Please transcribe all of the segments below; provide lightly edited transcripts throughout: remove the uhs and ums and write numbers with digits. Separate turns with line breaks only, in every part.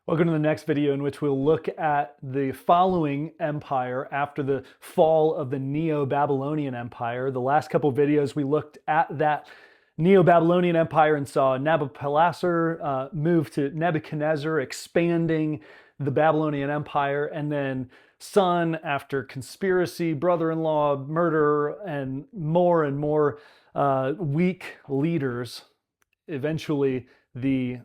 Welcome to the next video in which we'll look at the following empire after the fall of the Neo-Babylonian Empire. The last couple of videos we looked at that Neo-Babylonian Empire and saw Nabopolassar move to Nebuchadnezzar, expanding the Babylonian Empire, and then son after conspiracy, brother-in-law, murder, and more weak leaders. Eventually, the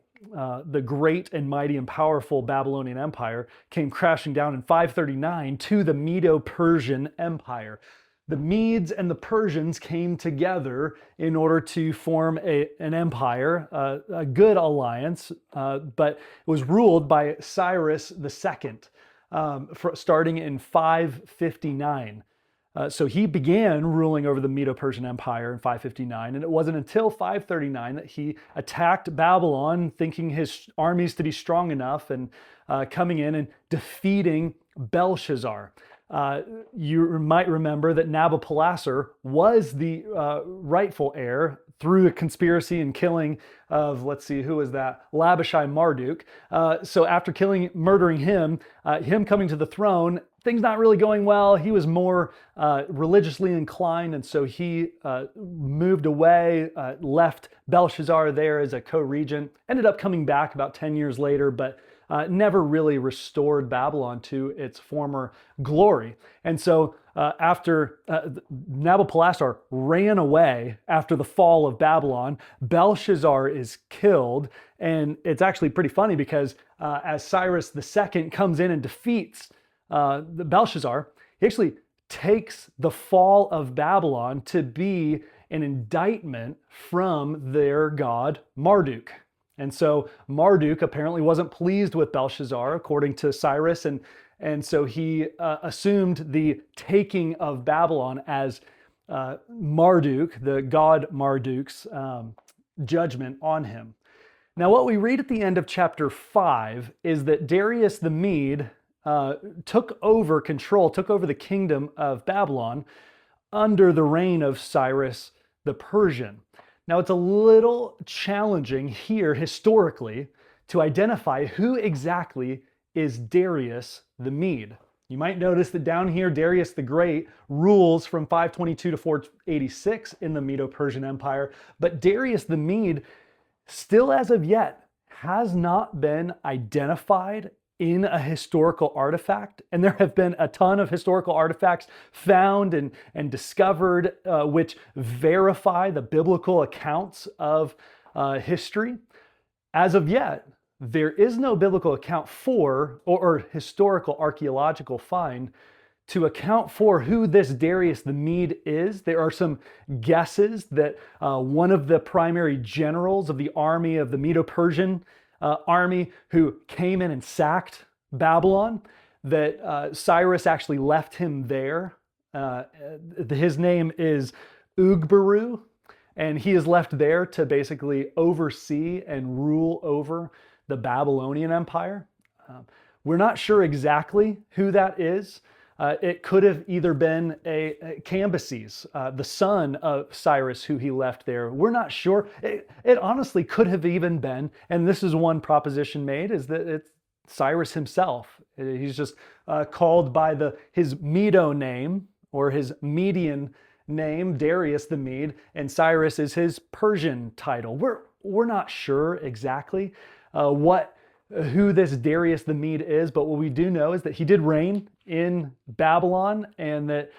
great and mighty and powerful Babylonian Empire came crashing down in 539 to the Medo-Persian Empire. The Medes and the Persians came together in order to form an empire, a good alliance, but it was ruled by Cyrus II, starting in 559. So he began ruling over the Medo-Persian Empire in 559, and it wasn't until 539 that he attacked Babylon, thinking his armies to be strong enough, and coming in and defeating Belshazzar. You might remember that Nabopolassar was the rightful heir through a conspiracy and killing of, let's see, who was that? Labashai Marduk. So after murdering him, him coming to the throne, things not really going well. He was more religiously inclined, and so he moved away, left Belshazzar there as a co-regent, ended up coming back about 10 years later, but never really restored Babylon to its former glory. And so after Nabopolassar ran away after the fall of Babylon, Belshazzar is killed. And it's actually pretty funny because as Cyrus II comes in and defeats the Belshazzar, he actually takes the fall of Babylon to be an indictment from their god Marduk. And so Marduk apparently wasn't pleased with Belshazzar, according to Cyrus, and so he assumed the taking of Babylon as Marduk, the god Marduk's judgment on him. Now, what we read at the end of chapter 5 is that Darius the Mede took over the kingdom of Babylon under the reign of Cyrus the Persian. Now, it's a little challenging here historically to identify who exactly is Darius the Mede. You might notice that down here, Darius the Great rules from 522 to 486 in the Medo-Persian Empire, but Darius the Mede still as of yet has not been identified in a historical artifact. And there have been a ton of historical artifacts found and discovered which verify the biblical accounts of history. As of yet, there is no biblical account for, or historical archaeological find to account for who this Darius the Mede is. There are some guesses that one of the primary generals of the army of the Medo-Persian army who came in and sacked Babylon, that Cyrus actually left him there. His name is Ugbaru, and he is left there to basically oversee and rule over the Babylonian Empire. We're not sure exactly who that is. It could have either been a Cambyses, the son of Cyrus, who he left there. We're not sure. It honestly could have even been, and this is one proposition made, is that it's Cyrus himself. He's just called by his Medo name, or his Median name, Darius the Mede, and Cyrus is his Persian title. We're not sure exactly who this Darius the Mede is, but what we do know is that he did reign in Babylon, and that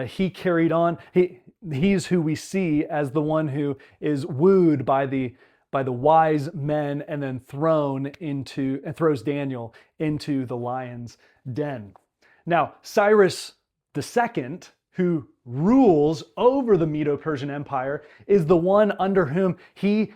he carried on. He's who we see as the one who is wooed by the wise men and then throws Daniel into the lion's den. Now, Cyrus II, who rules over the Medo-Persian Empire, is the one under whom he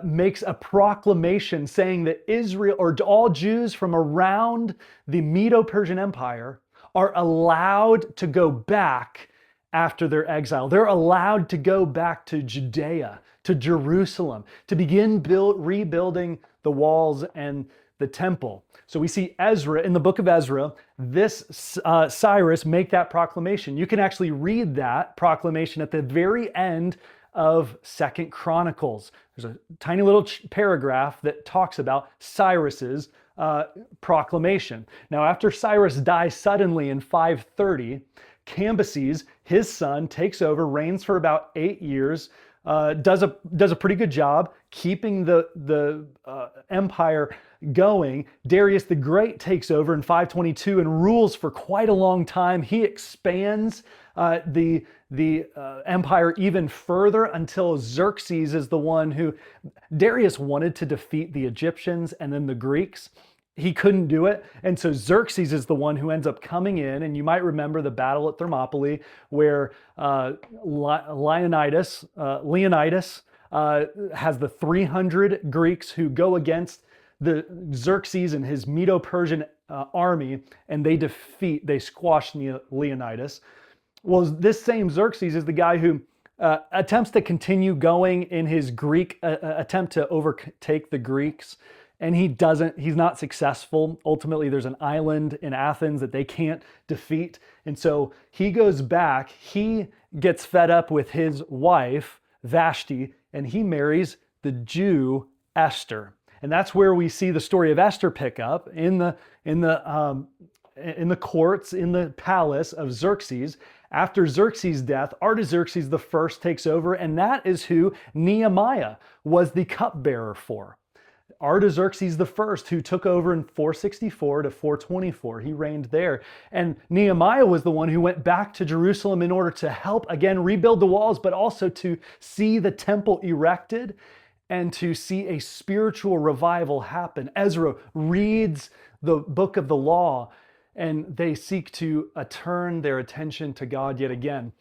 makes a proclamation saying that Israel, or all Jews from around the Medo-Persian Empire, are allowed to go back after their exile. They're allowed to go back to Judea, to Jerusalem, to begin rebuilding the walls and the temple. So we see Ezra, in the book of Ezra, this Cyrus make that proclamation. You can actually read that proclamation at the very end of 2 Chronicles. there's a tiny little paragraph that talks about Cyrus's proclamation. Now, after Cyrus dies suddenly in 530, Cambyses, his son, takes over, reigns for about 8 years, does a pretty good job keeping the empire going. Darius the Great takes over in 522 and rules for quite a long time. He expands the empire even further until Xerxes is the one who, Darius wanted to defeat the Egyptians and then the Greeks. He couldn't do it. And so Xerxes is the one who ends up coming in. And you might remember the battle at Thermopylae where Leonidas has the 300 Greeks who go against the Xerxes and his Medo-Persian army, and they squash Leonidas. Well, this same Xerxes is the guy who attempts to continue going in his Greek attempt to overtake the Greeks. And he's not successful. Ultimately, there's an island in Athens that they can't defeat. And so he goes back, he gets fed up with his wife, Vashti, and he marries the Jew, Esther. And that's where we see the story of Esther pick up in the courts, in the palace of Xerxes. After Xerxes' death, Artaxerxes I takes over, and that is who Nehemiah was the cupbearer for. Artaxerxes I, who took over in 464 to 424, he reigned there. And Nehemiah was the one who went back to Jerusalem in order to help, again, rebuild the walls, but also to see the temple erected and to see a spiritual revival happen. Ezra reads the book of the law, and they seek to turn their attention to God yet again.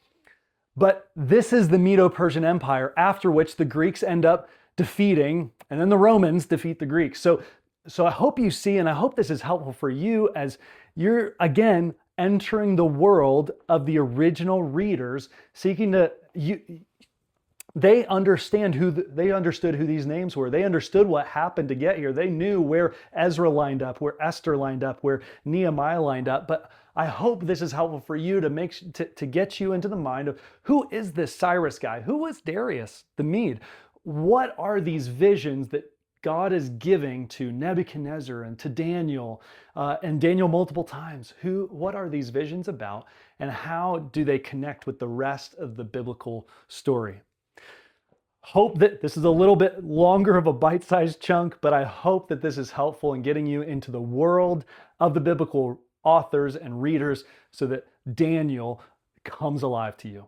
But this is the Medo-Persian Empire, after which the Greeks end up defeating, and then the Romans defeat the Greeks. So I hope you see, and I hope this is helpful for you as you're, again, entering the world of the original readers, seeking to, they understood who these names were. They understood what happened to get here. They knew where Ezra lined up, where Esther lined up, where Nehemiah lined up. But I hope this is helpful for you to get you into the mind of who is this Cyrus guy? Who was Darius the Mede? What are these visions that God is giving to Nebuchadnezzar and to Daniel, and Daniel multiple times? What are these visions about, and how do they connect with the rest of the biblical story? Hope that this is a little bit longer of a bite-sized chunk, but I hope that this is helpful in getting you into the world of the biblical authors and readers so that Daniel comes alive to you.